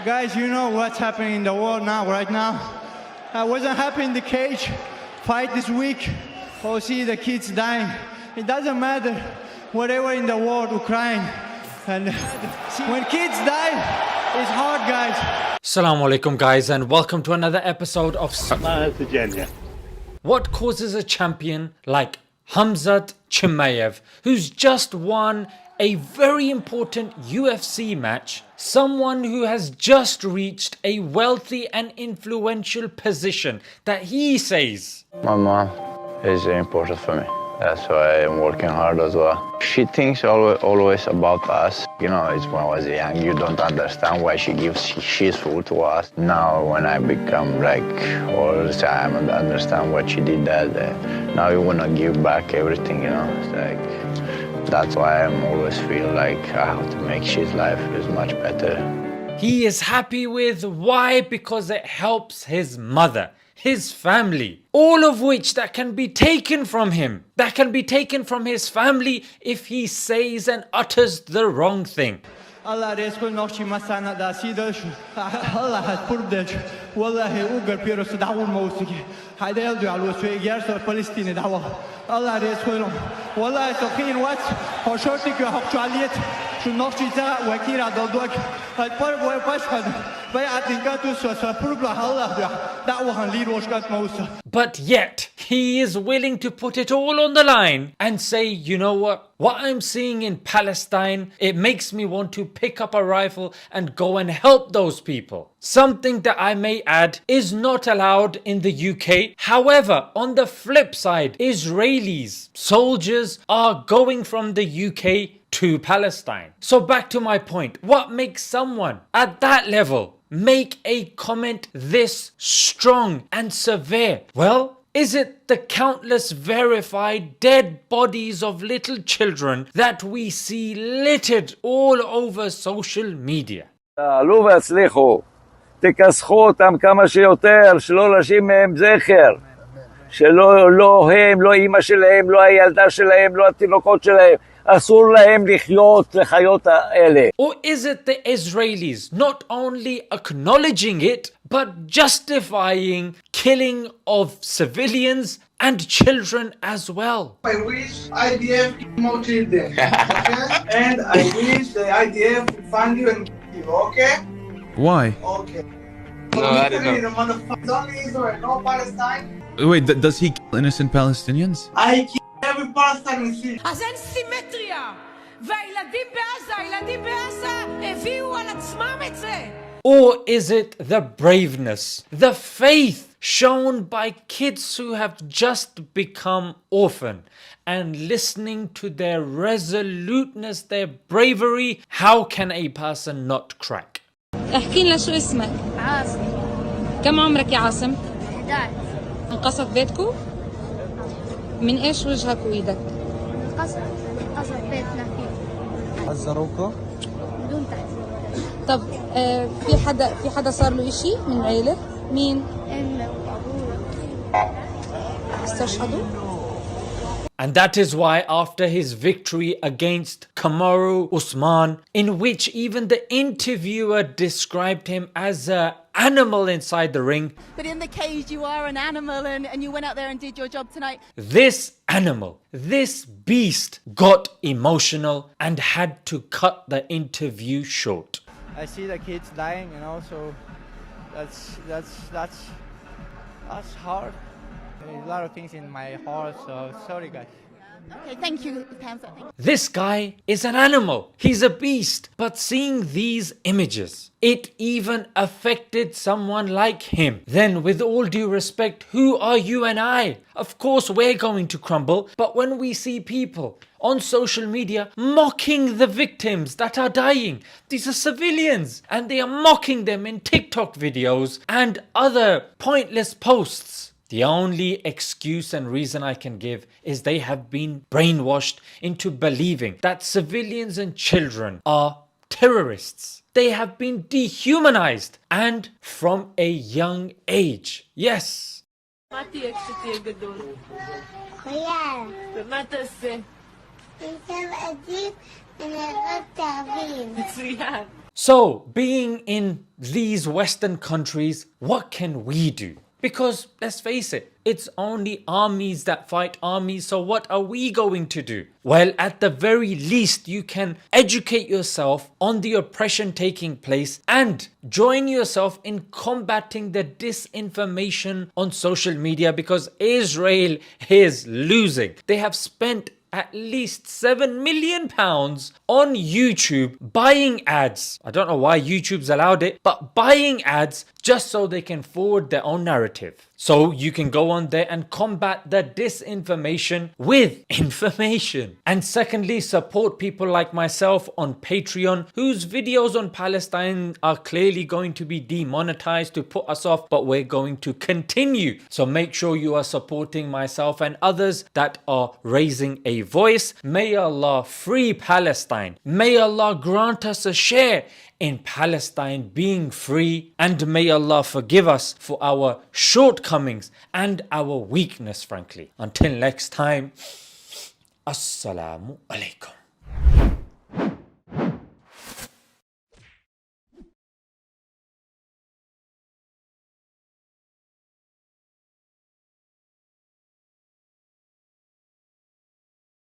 Guys, you know what's happening in the world now, right now. I wasn't happy in the cage fight this week. Oh, see the kids dying. It doesn't matter, whatever in the world, Ukraine. And when kids die, it's hard, guys. Assalamu alaikum, guys, and welcome to another episode of Virginia. What causes a champion like Khamzat Chimaev, who's just won a very important UFC match, someone who has just reached a wealthy and influential position that he says, my mom is important for me. That's why I'm working hard as well. She thinks always about us. You know, it's when I was young, you don't understand why she gives she's food to us. Now, when I become like all the time and understand what she did that day, now you want to give back everything, you know. It's like, that's why I'm always feel like I have to make his life is much better. He is happy with why? Because it helps his mother, his family, all of which that can be taken from him, that can be taken from his family if he says and utters the wrong thing. Allah رزق نوشي مسانا دا سيدش الله هتبردج والله اوغر بيروس دعوة موسيقى هيدا يلدو على الوسوي جالس فلسطين دعوة الله رزق لهم والله سخين وات هشورتك وحقش عليت شو نوشي تا وكير على دوك هتبرد ويباشخد بيعتين كاتوس وسبربلا الله دعوة هنلير وشكات موسى. But yet, he is willing to put it all on the line and say, you know what I'm seeing in Palestine, it makes me want to pick up a rifle and go and help those people. Something that I may add is not allowed in the UK. However, on the flip side, Israelis, soldiers are going from the UK to Palestine. So back to my point, what makes someone at that level make a comment this strong and severe? Well, is it the countless verified dead bodies of little children that we see littered all over social media? עלו והצליחו, תכסחו אותם כמה שיותר, שלא להשאיר מהם זכר, שלא הם, לא אמא שלהם, לא הילדה שלהם, לא התינוקות שלהם, אסור להם לחיות לחיות האלה. Or is it the Israelis not only acknowledging it, but justifying killing of civilians and children as well? I wish IDF more children, okay? And I wish the IDF will find you and kill you, okay? Why? Okay. No, I don't know. The motherfuckers, only Israel, no Palestine. Wait, does he kill innocent Palestinians? I kill every Palestinian city. אז אין סימטריה, והילדים בעזה הביאו על עצמם את זה. Or is it the braveness, the faith shown by kids who have just become orphan and listening to their resoluteness, their bravery? How can a person not crack? احكي لنا شو اسمك؟ عاصم. كم عمرك يا عاصم؟ 11. انقصف بيتكم؟ من ايش وجهك وايدك؟ انقصف بيتنا فيه. حذروكوا؟ بدون تحذير. طب في حدا صار له اشي من العيلة؟ مين؟ امي وابوي. استشهدوا؟ And that is why after his victory against Kamaru Usman, in which even the interviewer described him as an animal inside the ring, But in the cage you are an animal and you went out there and did your job tonight. this animal, this beast got emotional and had to cut the interview short. I see the kids dying, you know, so that's hard. There's a lot of things in my heart, so sorry guys. Okay, thank you, Khamzat. This guy is an animal. He's a beast. But seeing these images, it even affected someone like him. Then with all due respect, who are you and I? Of course we're going to crumble, but when we see people on social media mocking the victims that are dying, these are civilians, and they are mocking them in TikTok videos and other pointless posts. The only excuse and reason I can give is they have been brainwashed into believing that civilians and children are terrorists. They have been dehumanized, and from a young age. Yes. So, being in these Western countries, what can we do? Because let's face it, it's only armies that fight armies, so what are we going to do? Well, at the very least, you can educate yourself on the oppression taking place and join yourself in combating the disinformation on social media, because Israel is losing. They have spent at least £7 million on YouTube buying ads. I don't know why YouTube's allowed it, but buying ads just so they can forward their own narrative. So you can go on there and combat the disinformation with information. And secondly, support people like myself on Patreon, whose videos on Palestine are clearly going to be demonetized to put us off, but we're going to continue. So make sure you are supporting myself and others that are raising a voice. May Allah free Palestine. May Allah grant us a share in Palestine being free, and may Allah forgive us for our shortcomings and our weakness, frankly. Until next time, Assalamu alaikum.